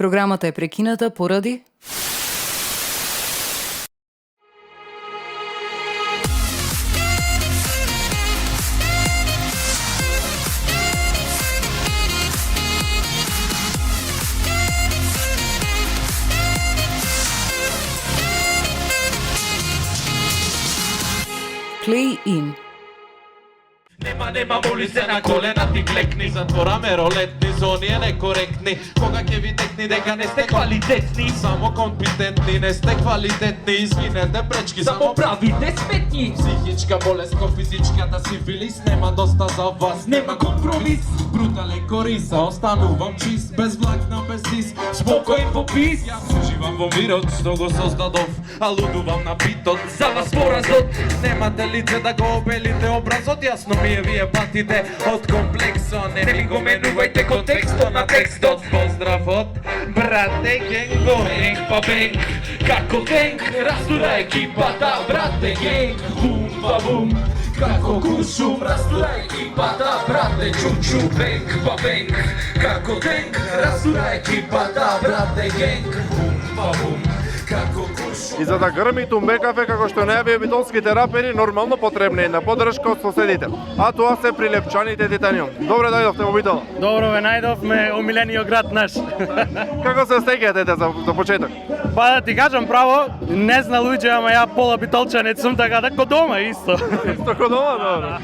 Програмата е прекината поради Play In. Нема, моли се на колена ти клекни. Затвораме ролетни зони е некоректни. Кога ќе ви текни дека не сте квалитетни, само компетентни, не сте квалитетни. Извинете пречки, само правите сметни. Психичка болест, ко физичката сифилис. Нема доста за вас, нема компромис. Брутален кориса, останувам чист. Без влакна, без дис, спокоен попис. Јас уживам во мирот, што го создадов. А лудувам на битот, за вас поразот. Немате лице да го обелите образот. Јасно ми е вие патите од комплексот. Не ми го менувајте контекстот на текстот. Поздрав од брате Генго. Бенг па бенг, како тенк. Растура екипата, брате Генг. Бум па бум, како кушум. Растура екипата, брате Чучу. Бенг па бенг, како тенк. Растура екипата, брате Генг. Бум па бум, како кушум. И за да грми Тумбекафе како што најавија битолските рапери, нормално потребна е една поддршка од соседите. А тоа се прилепчаните Титаниум. Добре дојдовте во Битола. Добро ве најдовме, омилениот град наш. Како се стеќате за почеток? Па да ти кажам право, не зна луѓе, ама ја пола битолчанец сум, така да ко дома исто. Исто ко дома, добро.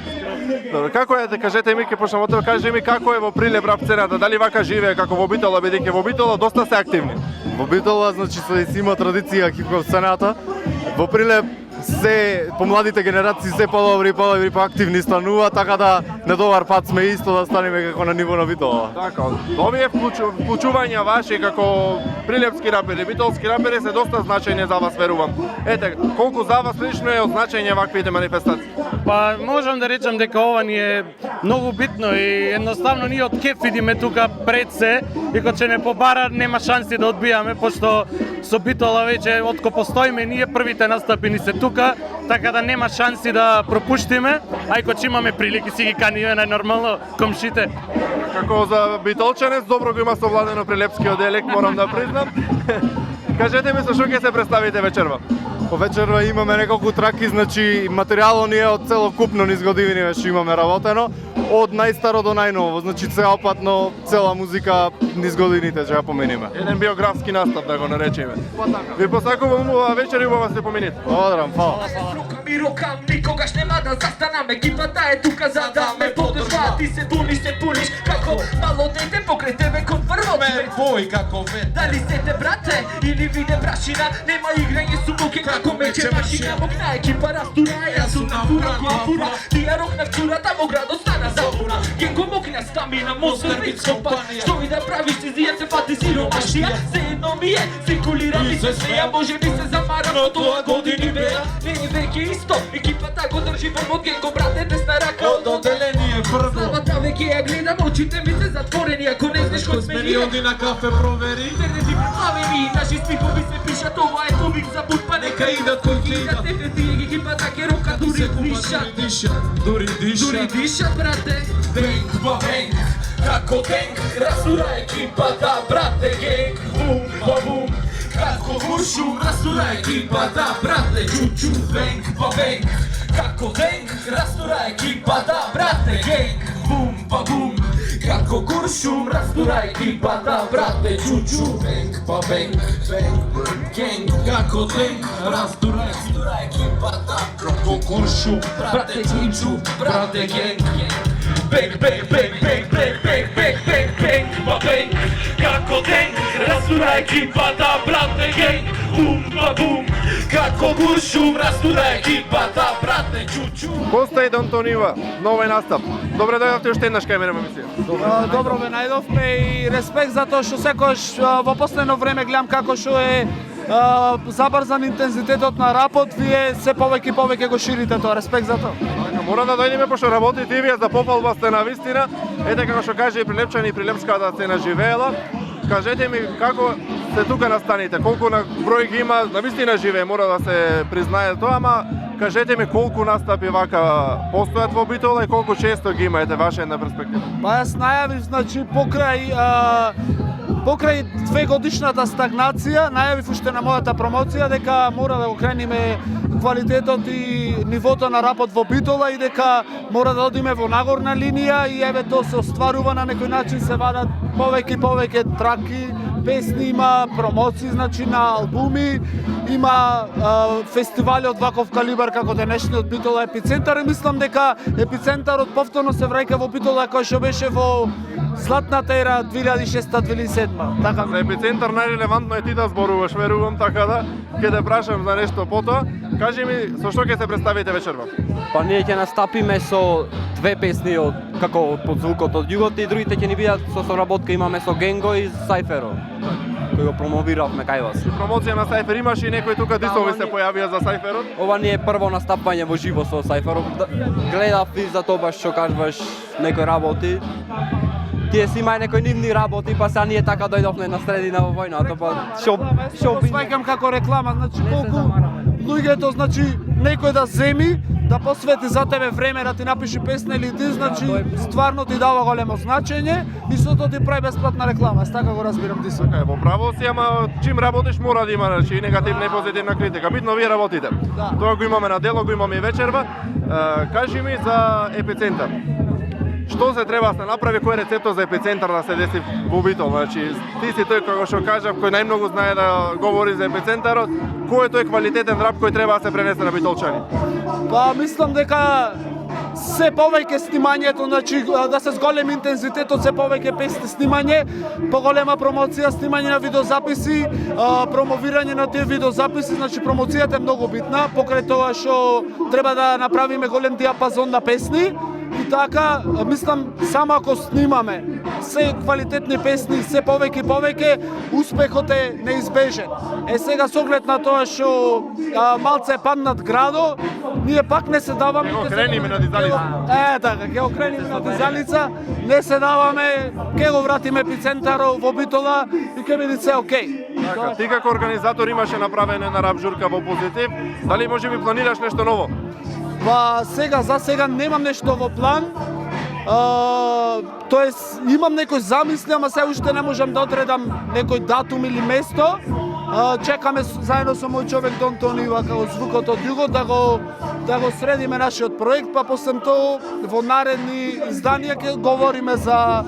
Добро, како е, да кажете ми, ке почнеме од тоа, кажете ми како е во Прилеп рап сцената, дали вака живее како во Битола, бидејќи во Битола доста се активни. Во Битола, значи, се има традиција хип-хоп сцената. Во Прилеп се помладите генерации се подобри, поактивни станува, така да на добар пат сме исто да станеме како на ниво на Битола. Така, овие вклучувања ваши како прилепски рапери, битолски рапери се доста значајни за вас, верувам. Ете, колку за вас лично е од значање ваквите манифестации? Па можам да речам дека ова ни е многу битно и едноставно ние од кеф видиме тука пред се и кога ќе не побара нема шанси да одбијаме, пошто со Битола веќе откако постоиме ние првите настапи ни се тука, така да нема шанси да пропуштиме, а и кога имаме прилики си ги каниме најнормално комшите. Како за битолчанец, добро го има совладено прилепскиот диалект, морам да признам. Кажете ми со што ќе се представите вечерва? По вечерва имаме неколку траки, значи материјалот ни е од целокупно низ години веќе имаме работено, од најстаро до најново, значи цеопатно цела музика низ годините ќе ја помениме. Еден биографски настап, да го наречеме. Ви посакувам убава вечер и убава се помините. Благодарам, фала. Ми рокам, никогаш нема да застанам. Екипата е тука за да ме поддржува. Ти се буниш, се пуниш, како мало дете покрај тебе кон првот. Ме твој како вет. Дали сте те брате или виде брашина, нема играње со муке како мече машина. Мокна екипа растура, јас сум на фура која фура. Тија рокна вчурата во градот стана забуна. Генго мокна стамина, монстер бит компанија. Што и да правиш ти зија се фати сиромашија. Се едно ми е, циркулира ми се смеја. Може би се замара, но тоа години беа. Не е веќе исто, екипата го држи во Генго брате десна рака. Од одделение прво. Славата веќе ја гледам, очите ми се затворени. Ако не знаеш кој сме ние, Оди на кафе провери. интернети преплавени, наши стихови се пишат, ова е повик за пут, па нека идат кој ги идат. Те екипата ке рока дури дишат. Дури Дишат, брате. Бенг па бенг, како тенк. Растура екипата, брате, генг. Бум, ба бум. Како куршум, растура екипата, брате Чучу. Бенг па бенг, како тенк. Растура екипата, брате генг. Бум па бум, како куршум, растура екипата, брате Чучу. Бенг па бенг, генг, како тенк. Растура екипата, како куршум, брате Чучу, брате генг. Бенг, бенг, бенг, бенг, бенг, бенг, бенг, бенг, бенг, па бенг, како тенк. Растура екипата, брате генг. Бум па бум, како куршум, растура екипата, брате Чучу. Коста и Донтонива, новој настап. Добре дојдовте уште еднаш кај мене во емисија. Добро ве најдовме и респект за тоа што секогаш во последно време гледам како што е забрзан интензитетот на рапот, вие се повеќе и повеќе го ширите тоа, респект за тоа. Мора да дојдеме пошто работите и вие за попалба сте на вистина. Ете како што каже и прилепчани и прилепската сцена живеела. Кажете ми како се тука настаните, колку на број ги има, на вистина живее, мора да се признае тоа, ама кажете ми колку настапи вака постојат во Битола и колку често ги имаете, ваша една перспектива. Па јас најавив, значи, покрај покрај 2-годишната стагнација, најавив уште на мојата промоција дека мора да го крениме квалитетот и нивото на рапот во Битола и дека мора да одиме во нагорна линија и еве тоа се остварува на некој начин, се вадат повеќе и повеќе траки, песни, има промоции, значи на албуми, има фестивали од ваков калибар како денешниот Битола Епицентар и мислам дека Епицентарот повторно се враќа во Битола кој што беше во златната ера 2006-2007. Така За Епицентар најрелевантно е ти да зборуваш, верувам, така да ќе те прашам за нешто потоа. Кажи ми, со што ќе се представите вечерва? Па ние ќе настапиме со две песни од како под звукот од југот и другите ќе ни бидат со соработка имаме со Генго и Сайферо, кој го промовиравме кај вас. Промоција на Сайфер имаш и некои тука дисови се појавија за Сайферот? Ова ни е прво настапање во живо со Сайферо. Гледав и за тоа баш што кажуваш некои работи. Тие си имај некои нивни работи, па сега ние така дојдовме на средина во војната, па Што сваќам како реклама, значи колку луѓето, значи некој да земи, да посвети за тебе време да ти напише песна или ти, значи стварно ти дава големо значење и со тоа ти прави бесплатна реклама. Аз така го разбирам ти се. Така е, во право си, ама чим работиш мора да има, значи и негативна и позитивна критика. Битно вие работите. Да. Тоа го имаме на дело, го имаме и вечерва. Кажи ми за Епицентар. Што се треба да се направи, кој е рецептот за Епицентар да се деси во Битол? Значи, ти си тој како што кажав, кој најмногу знае да говори за Епицентарот. Кој е тој квалитетен рап кој треба да се пренесе на битолчани? Па мислам дека се повеќе снимањето, значи да се зголеми интензитетот, се повеќе песни снимање, поголема промоција, снимање на видеозаписи, промовирање на тие видеозаписи, значи промоцијата е многу битна, покрај тоа што треба да направиме голем диапазон на песни. И така, мислам, само ако снимаме се квалитетни песни, се повеќе и повеќе, успехот е неизбежен. Сега со оглед на тоа што малце е паднат градо, ние пак не се даваме. Ќе го крениме на дизалица. Така, ќе го крениме на дизалица, не се даваме, ќе го вратиме Епицентарот во Битола и ќе биде се окей. Така, ти како организатор имаше направена една рап журка во Позитив. Дали може би планираш нешто ново? Па за сега немам нешто во план. Тоест имам некој замисли, ама се уште не можам да одредам некој датум или место. Чекаме заедно со мој човек Дон Тони како звукот од југот да го средиме нашиот проект, па после тоа во наредни изданија ќе говориме за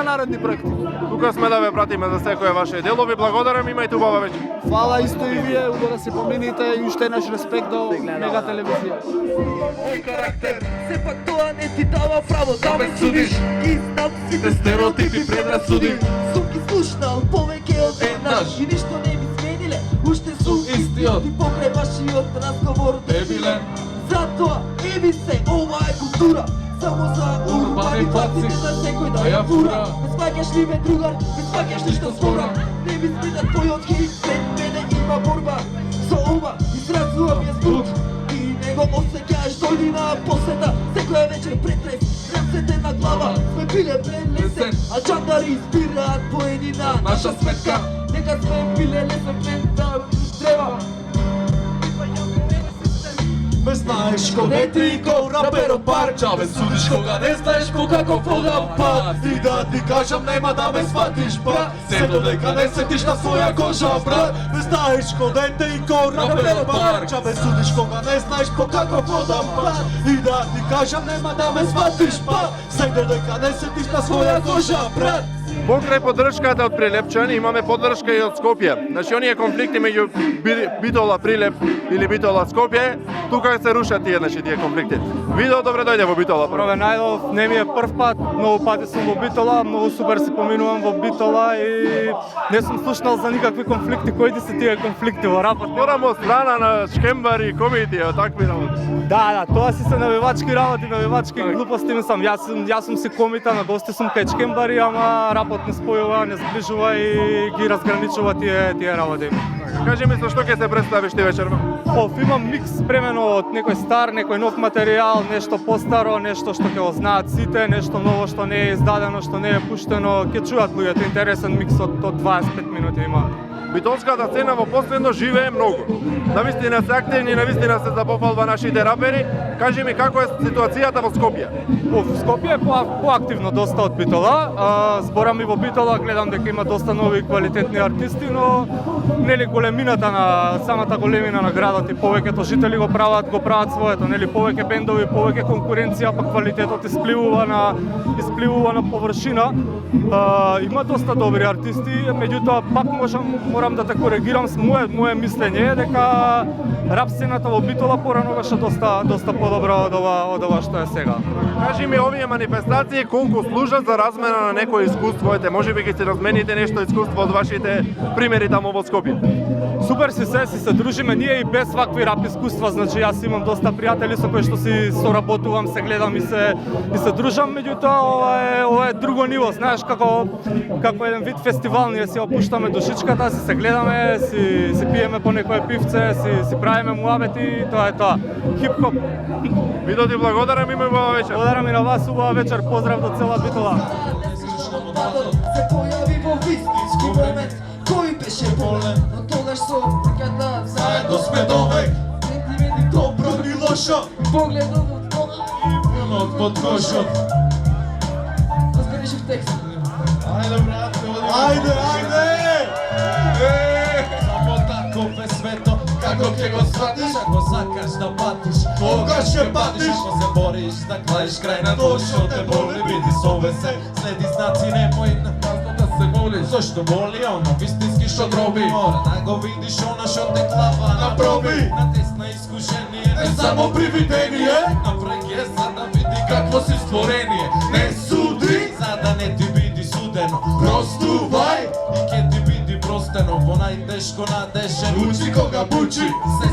наредни проекти. Тука сме да ве пратиме за секое ваше дело. Ви благодарам, имајте убава вечер. Фала исто и вие, убаво да се помините и уште наш респект до Мега телевизија. Карактер, сепак тоа не ти дава право да ме судиш. И знам сите стереотипи предрасуди. Сум ги слушнал повеќе од еднаш и ништо не ми смениле. Уште сум истиот и покрај вашиот разговор Дебилен. Затоа еви се, ова е култура. Само за урбани паци, за секој да ја фура. Не сваќаш ли ме другар, не сваќаш ли што зборам. Не ми смета твојот хит, пред мене има борба. Со ова изразувам ја збор. И него осеќаш дојди на посета. Секоја вечер претрес, рацете на глава. Сме биле прелесен, а чандари избираат поени на наша сметка. Нека сме биле лесен ментал, треба. Ме знаеш кој ти ко раперот парча. Ме судиш кога не знаеш по каков одам пат. И да ти кажам нема да ме сватиш брат. Се додека не сетиш на своја кожа брат. Ме знаеш кој ти ко раперот парча. Ме судиш кога не знаеш по каков одам пат. И да ти кажам нема да ме сватиш брат. Се додека не сетиш на своја кожа брат. Покрај поддршката од Прилепчани имаме поддршка и од Скопје. Значи оние конфликти меѓу Битола Прилеп или Битола Скопје, тука се рушат тие конфликти. Видео добре дојде во Битола. Прве најдов, не ми е прв пат, многу пати сум во Битола, многу супер се поминувам во Битола и не сум слушнал за никакви конфликти. Кои се тие конфликти во рапот? Морам од страна на шкембари, комити, такви работи. Да, тоа си се навивачки работи, навивачки глупости, мислам. Јас сум си комита, на гости сум кај шкембари, ама рапот не спојува, не зближува и ги разграничува тие работи. Кажи ми со што ќе се представиш ти вечерва? Имам микс премено од некој стар, некој нов материјал, нешто постаро, нешто што ќе го знаат сите, нешто ново што не е издадено, што не е пуштено. Ќе чујат луѓето, интересен микс од 25 минути има. битолската сцена во последно живее многу. Навистина се активни, навистина се за пофалба нашите рапери. Кажи ми како е ситуацијата во Скопје? Во Скопје е поактивно доста од Битола. Зборам и во Битола, гледам дека има доста нови квалитетни артисти, но нели големината на самата големина на градот и повеќето жители го прават своето, нели повеќе бендови, повеќе конкуренција, па квалитетот испливува на површина. Има доста добри артисти, меѓутоа пак морам да те коригирам с мое мислење дека рап сцената во Битола порано беше доста подобра од ова што е сега. Кажи ми, овие манифестации колку служат за размена на некое искуство? Ете, може би ќе се размените нешто искуство од вашите примери таму во Скопје. Супер си се дружиме ние и без вакви рап искуства, значи јас имам доста пријатели со кои што си соработувам, се гледам и се дружам, меѓутоа ова е друго ниво, знаеш како еден вид фестивал, ние си опуштаме душичката, се гледаме, си пиеме по некое пивце, си правиме муабети, тоа е тоа. Хип-хоп. Видо ти благодарам, има убава вечер. Благодарам и на вас, убава вечер, поздрав до цела Битола. Се појави во вистински момент, кој беше болен, но тогаш со брката заедно сме довек. Добро и лошо, погледот од кога, Под кошот. разбереш текст. Ајде, брате, ајде! Само таков е свето, како ќе го сватиш, ако сакаш да патиш, кога ќе патиш? Ако се бориш, да клаиш крај на дошо, те боли, биди совесен, следи знаци, немој на празно да се молиш. Зошто боли оно, вистински што дроби, мора да го видиш она што те клава на проби. На тест на искушение, не само привидение, напред е за да види какво си створение. Не суди, за да не ти биди судено, простувај и ке ти биди простено. Во најтешко надежен учи кога бучи,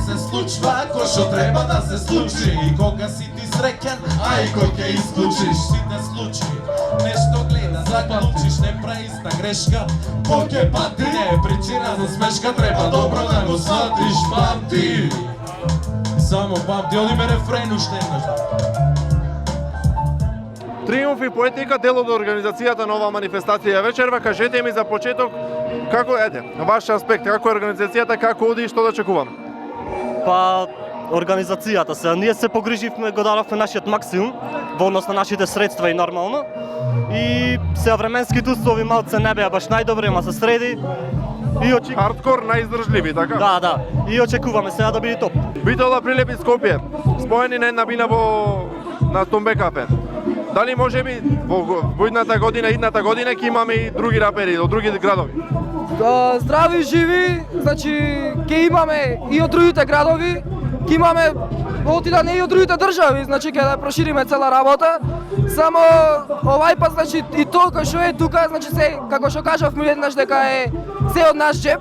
се случва ако што треба да се случи. И кога си ти среќен, а и кој ќе исклучиш, си те случи нешто гледа, заклучиш, не прави иста грешка, кој ќе пати, не е причина за смешка, треба добро да го сватиш, памти. Само памти, оди ме рефрен уште еднаш. Триумф и поетика, дел од организацијата на оваа манифестација вечерва. Кажете ми за почеток како ваш аспект, како е организацијата, како оди и што да очекувам? Па организацијата се, ние се погриживме, го дадовме нашиот максимум во однос на нашите средства и нормално. И сега временските услови малце не беа баш најдобри, ама се среди. И Хардкор, најиздржливи, така? Да. И очекуваме сега да биде топ. Битола прилепи Скопје, споени на една бина на Томбе кафе. Дали може би во идната година ќе имаме и други рапери од други градови? Здрави, живи, значи ќе имаме и од другите градови, ќе имаме отида не и од другите држави, значи ќе да прошириме цела работа. Само овај пат, значи и тоа кој што е тука, значи се, како што кажавме еднаш дека е се од наш джеб.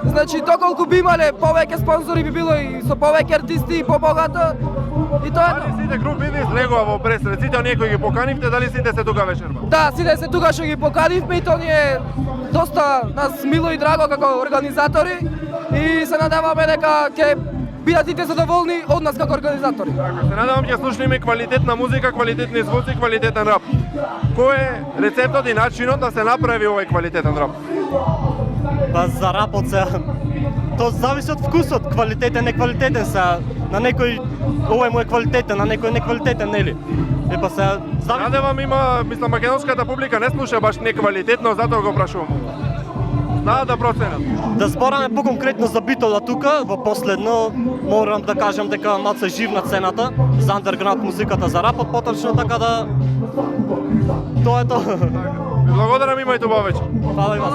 Значи доколку би имале повеќе спонзори би било и со повеќе артисти и побогато. И тоа е. Дали сите груп бизнес легува во пресред? Сите оние кои ги поканивте, дали сите се тука вечерва? Да, сите се тука што ги поканивме и тоа ни е доста нас мило и драго како организатори и се надеваме дека ќе бидат сите задоволни од нас како организатори. Се надевам ќе слушнеме квалитетна музика, квалитетни звуци, квалитетен рап. Кој е рецептот и начинот да се направи овој квалитетен рап? Па за рапот се, тоа зависи од вкусот, квалитетен, неквалитетен се. На некој овој му е квалитетен, на некој неквалитетен, нели? Па се зависи. Надевам има, мислам, македонската публика не слуша баш неквалитетно, затоа го прашувам. Знаат да проценат. Да збораме поконкретно за Битола тука, во последно морам да кажам дека малце живна цената за андерграунд музиката, за рапот поточно, така да тоа е тоа. Благодарам, имајте убав вечер. Фала и вас.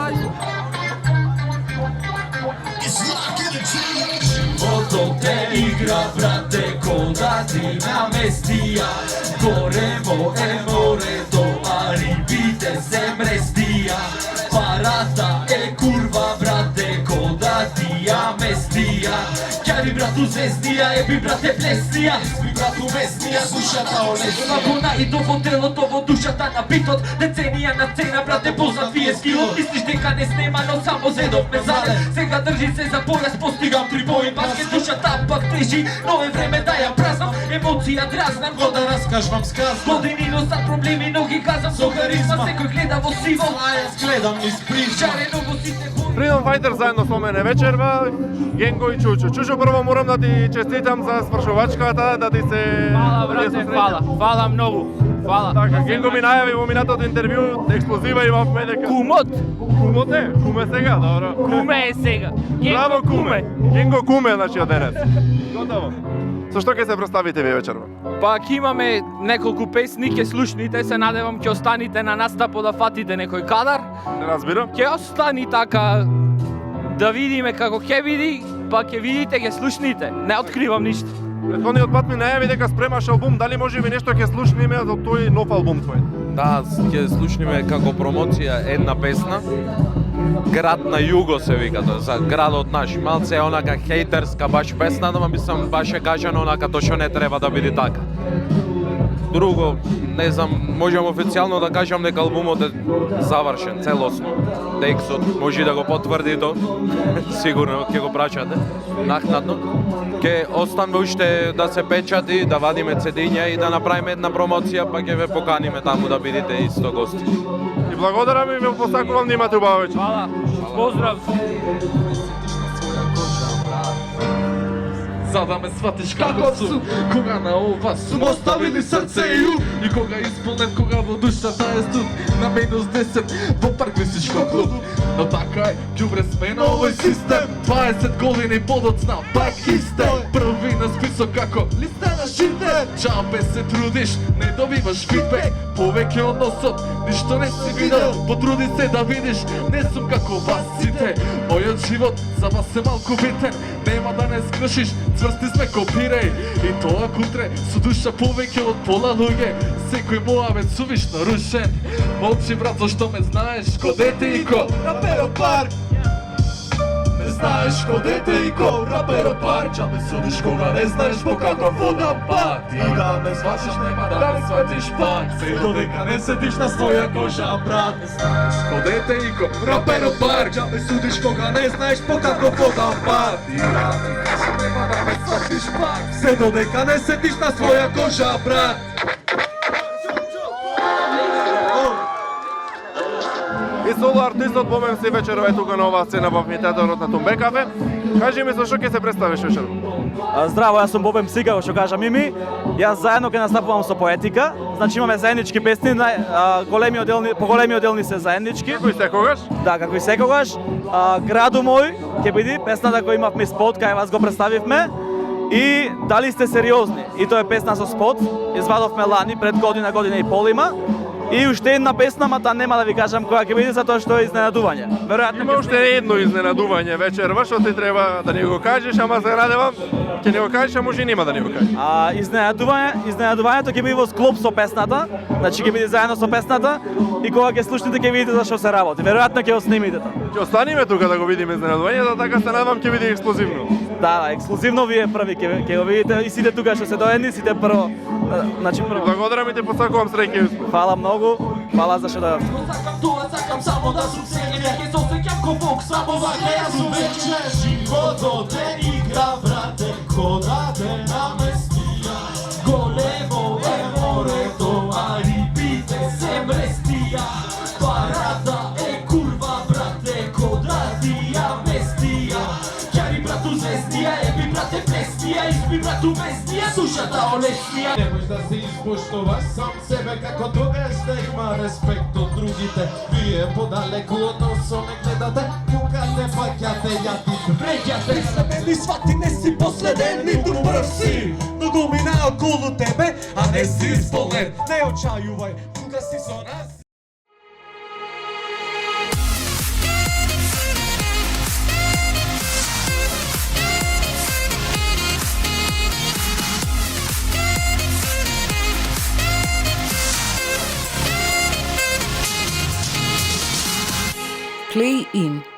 Животот те игра, брате, кода ти наместија. Горе во еморето, а рибите се мрестија. Парата е курва, брате, кода ти ја местија. Ќари брату звездија, еби брате плеснија. Изби брату местија, душата олеснија. Вагона и до телото, во душата на битот. Деценија на цена, брате, познат вие скилот. Мислиш дека не снема, но само зедовме зале. Сега држи се за појас, постигам 3 бои баскет. Душата пак тежи, но е време да ја празнам. Емоција дразнам, Го да раскажвам сказ, години досад проблеми, но ги казам со харизма. Секој гледа во сиво, а јас гледам низ призма. шарено во сите бои. Freedom Fighter заедно со мене вечерва, Генго и Чучо. Чучо, прво морам да ти честитам за свршувачката, да ти се... Фала, брате, фала. Фала многу. Фала. Така, Генго ми најави во минатото интервју, експлозива имавме дека... Кумот. Кумот е? Куме сега, добро. Куме е сега. Браво, куме. Генго куме, значи, од денес. Готово. Со што ќе се представите вие вечерва? Па ќе имаме неколку песни, ќе слушните, се надевам ќе останите на настапот да фатите некој кадар. Не разбирам. Ќе остани така да видиме како ќе види, па ќе видите, ќе слушните. Не откривам ништо. Претходниот пат ми најави дека спремаш албум, дали може би нешто ќе слушниме за тој нов албум твој? Да, ќе слушниме како промоција една песна. Град на југо се вика тоа, за градот наш. Малце е онака хејтерска баш песна, ама мислам баш е кажано онака тоа што не треба да биде така. Друго, не знам, можам официјално да кажам дека албумот е завршен целосно. Текстот може да го потврди тоа. Сигурно ќе го прачате накнадно. Ќе останува уште да се печати, да вадиме цедиња и да направиме една промоција, па ќе ве поканиме таму да бидете исто гости. И благодарам и ве посакувам да имате убава вечер. Фала. Поздрав. За да ме сватиш како сум, кога на ова сум оставили срце и ум. И кога исполнен, кога во душата е студ. На минус 10, во парк висичко клуб. Но така е, ѓубре сме на овој систем. 20 години подоцна, пак исте. Први на список како листа на шите. Чапе се трудиш, не добиваш фидбек. Повеќе од носот, ништо не си видел. Потруди се да видиш, не сум како вас сите. Мојот живот за вас е малку битен. Нема да не скршиш, цврсти сме копирај. И тоа кутре, со душа повеќе од пола луѓе. Секој моавет сувиш нарушен. Молчи брат, зашто ме знаеш, ко дете и ко Раперо парк. Не знаеш ко дете и ко Раперо парк. Ча ме судиш кога не знаеш по каков водам пат. Ти да ме сватиш, нема да ме сватиш пак. Се додека не седиш на своја кожа, брат. Не знаеш ко дете и ко Раперо парк. Ча ме судиш кога не знаеш по каков водам пат. Ти да ме сватиш, нема да ме сватиш пак. Се додека не седиш на своја кожа, брат. И соло артистот Бомен си вечерва е тука на оваа сцена во амфитеатрот на Тумбе кафе. Кажи ми со што ќе се представиш вечерва? Здраво, јас сум Бобем Сига, што кажа Мими. Јас заедно ќе настапувам со Поетика. Значи имаме заеднички песни, по големи одделни се заеднички. Како и секогаш? Да, како и секогаш. Граду мој ќе биде песната која имавме спот, кај вас го представивме. И дали сте сериозни? И тоа е песна со спот. Извадовме лани пред година и пол има. И уште една песна, ама таа нема да ви кажам која ќе биде затоа што е изненадување. Веројатно Има уште едно изненадување вечерва, што ти треба да ни го кажеш, ама се радевам, ќе ни го кажеш, а може и нема да ни го кажеш. Изненадувањето ќе биде во склоп со песната, значи ќе биде заедно со песната и кога ќе слушнете ќе видите за што се работи. Веројатно ќе го снимите тоа. Ќе останеме тука да го видиме изненадувањето, така се надевам ќе биде експлозивно. Да, ексклузивно вие први ќе го видите и сите тука што се доедни, сите прво. Значи прво. Благодарам и те посакувам среќа и успех. Фала многу. Фала за што дојдовте. Сакам тоа, сакам само да сум среќен. Ќе се осеќам ко Бог, само вака јас сум вечен. Животот е игра, брате, кода те наместија. Големо е морето, а рибите се мрестија. Парата е курва, брате, кода тија местија. Ќари брату звездија, еби брате плестија, изби брату местија, сушата олеснија. Немош да се испоштуваш сам себе како тогаш нема респект од другите. Вие подалеку од носо ме гледате, кукате, фаќате, јатите, Преќате се мени свати, не си последен, ниту прв си. Многу мина околу тебе, а не си исполнен. Не очајувај, кога си со нас. Play in.